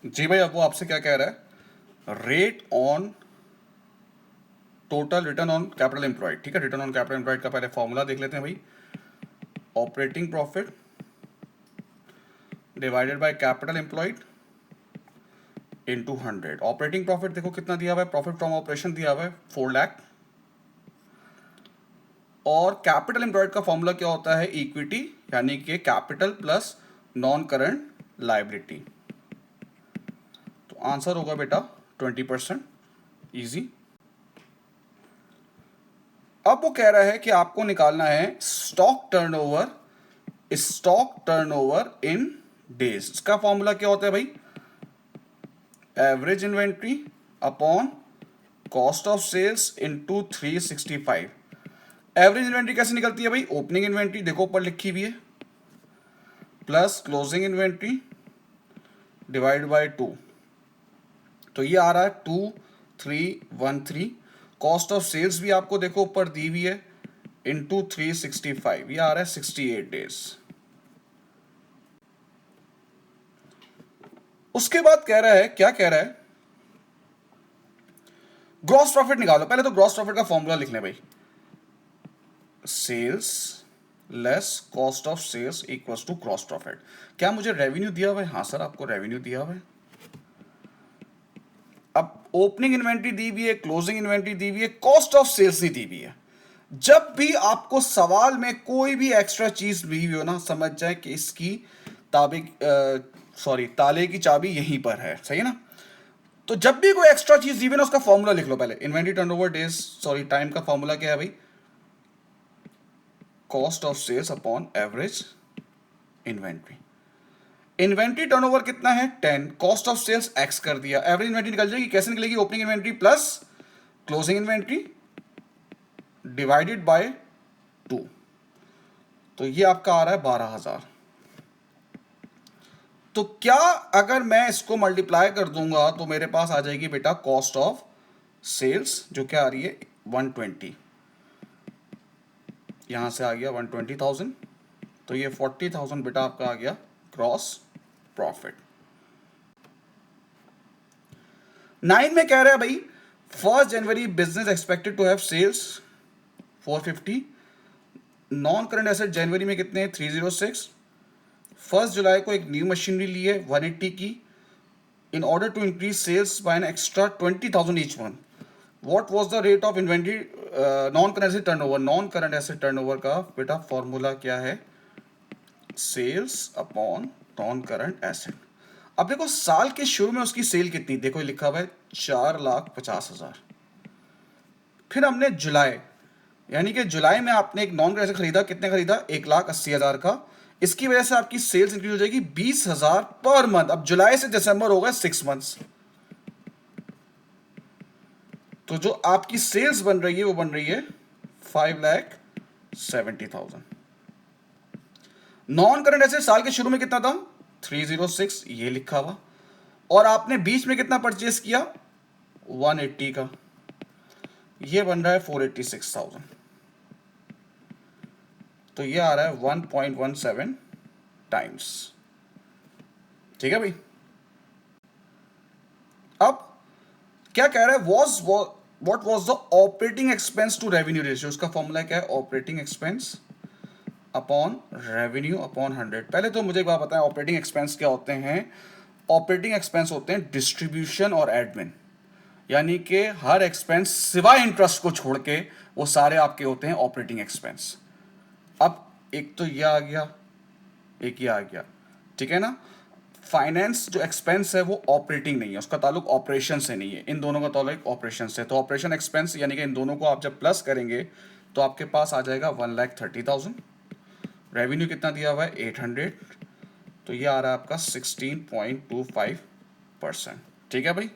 जी भाई, अब वो आपसे क्या कह रहा है, rate on total return on capital employed. ठीक है, रिटर्न ऑन कैपिटल एम्प्लॉयड का पहले फॉर्मूला देख लेते हैं भाई। Operating profit divided by capital employed into 100। Operating profit देखो कितना दिया हुआ है, प्रॉफिट फ्रॉम ऑपरेशन दिया हुआ है 4 लाख, और कैपिटल एम्प्लॉयड का फॉर्मूला क्या होता है, इक्विटी, यानी कि capital plus non current liability. तो आंसर होगा बेटा 20%। इजी। अब वो कह रहा है कि आपको निकालना है stock turnover, stock turnover in days. इसका फॉर्मूला क्या होता है भाई, average inventory upon cost of sales into 365। Average inventory कैसे निकलती है भाई, ओपनिंग इन्वेंट्री देखो ऊपर लिखी हुई है, plus closing inventory divide by 2। तो ये आ रहा है 2313। कॉस्ट ऑफ सेल्स भी आपको देखो ऊपर दी हुई है, इनटू 365, ये आ रहा है 68 डेज। उसके बाद कह रहा है, क्या कह रहा है, ग्रॉस प्रॉफिट निकालो। पहले तो ग्रॉस प्रॉफिट का फॉर्मूला लिख लें भाई, sales less cost of sales equals to gross profit. क्या मुझे रेवेन्यू दिया हुआ है, हाँ सर आपको रेवेन्यू दिया हुआ है। अब ओपनिंग इन्वेंट्री दी हुई है, क्लोजिंग इन्वेंट्री दी हुई है, कॉस्ट ऑफ सेल्स नहीं दी हुई है। जब भी आपको सवाल में कोई भी एक्स्ट्रा चीज दी हुई हो ना, समझ जाए कि इसकी ताले की चाबी यहीं पर है, सही है ना। तो जब भी कोई एक्स्ट्रा चीज दी हुई ना, उसका फॉर्मूला लिख लो पहले। इन्वेंट्री टर्नओवर डेज, टाइम का फॉर्मूला क्या है भाई, cost of sales upon average inventory. Inventory turnover कितना है 10, कॉस्ट ऑफ सेल्स एक्स कर दिया, एवरेज इन्वेंट्री निकल जाएगी। कैसे निकलेगी, opening inventory plus closing inventory divided by 2। तो ये आपका आ रहा है 12,000। तो क्या अगर मैं इसको मल्टीप्लाई कर दूंगा तो मेरे पास आ जाएगी बेटा कॉस्ट ऑफ सेल्स, जो क्या आ रही है 120। यहां से आ गया 120,000, तो ये 40,000 बेटा आपका आ गया ग्रॉस प्रॉफिट। 9 में कह रहा है भाई, 1 जनवरी business expected to have sales 450, non current asset जनवरी में कितने 306, 1 जुलाई को एक न्यू मशीनरी ली है 180 की, in order to increase sales by an extra 20,000 each month. What was the rate of inventory non current asset turnover. Non current asset turnover का बेटा formula क्या है, sales upon non current asset. अब देखो साल के शुरू में उसकी सेल कितनी, देखो लिखा हुआ है 4,50,000। फिर हमने जुलाई, यानी कि जुलाई में आपने एक नॉन करंट एसेट खरीदा, कितने खरीदा 1,80,000 का। इसकी वजह से आपकी सेल्स इंक्रीज हो जाएगी 20,000 पर मंथ। अब जुलाई से दिसंबर होगा 6 मंथ्स। तो जो आपकी सेल्स बन रही है वो बन रही है 5,70,000। नॉन करंट एसेट साल के शुरू में कितना था 306, ये लिखा हुआ, और आपने बीच में कितना परचेस किया 180 का, ये बन रहा है 486,000। तो ये आ रहा है 1.17 टाइम्स। ठीक है भाई। अब क्या कह रहा है, what was the operating expense to revenue ratio. उसका फॉर्मूला क्या है, operating expense upon revenue upon 100। पहले तो मुझे एक बात बताएं, ऑपरेटिंग एक्सपेंस क्या होते हैं। ऑपरेटिंग एक्सपेंस होते हैं डिस्ट्रीब्यूशन और एडमिन, यानी कि हर एक्सपेंस सिवाय इंटरेस्ट को छोड़ के वो सारे आपके होते हैं ऑपरेटिंग एक्सपेंस। अब एक तो ये आ गया, एक ये आ गया, ठीक है ना। फाइनेंस जो एक्सपेंस है वो ऑपरेटिंग नहीं है, उसका ताल्लुक ऑपरेशन से नहीं है, इन दोनों का ताल्लुक ऑपरेशन से। तो ऑपरेशन एक्सपेंस यानी कि इन दोनों को आप जब प्लस करेंगे तो आपके पास आ जाएगा 1,30,000। रेवेन्यू कितना दिया हुआ है 800, तो ये आ रहा है आपका 16.25%। ठीक है भाई।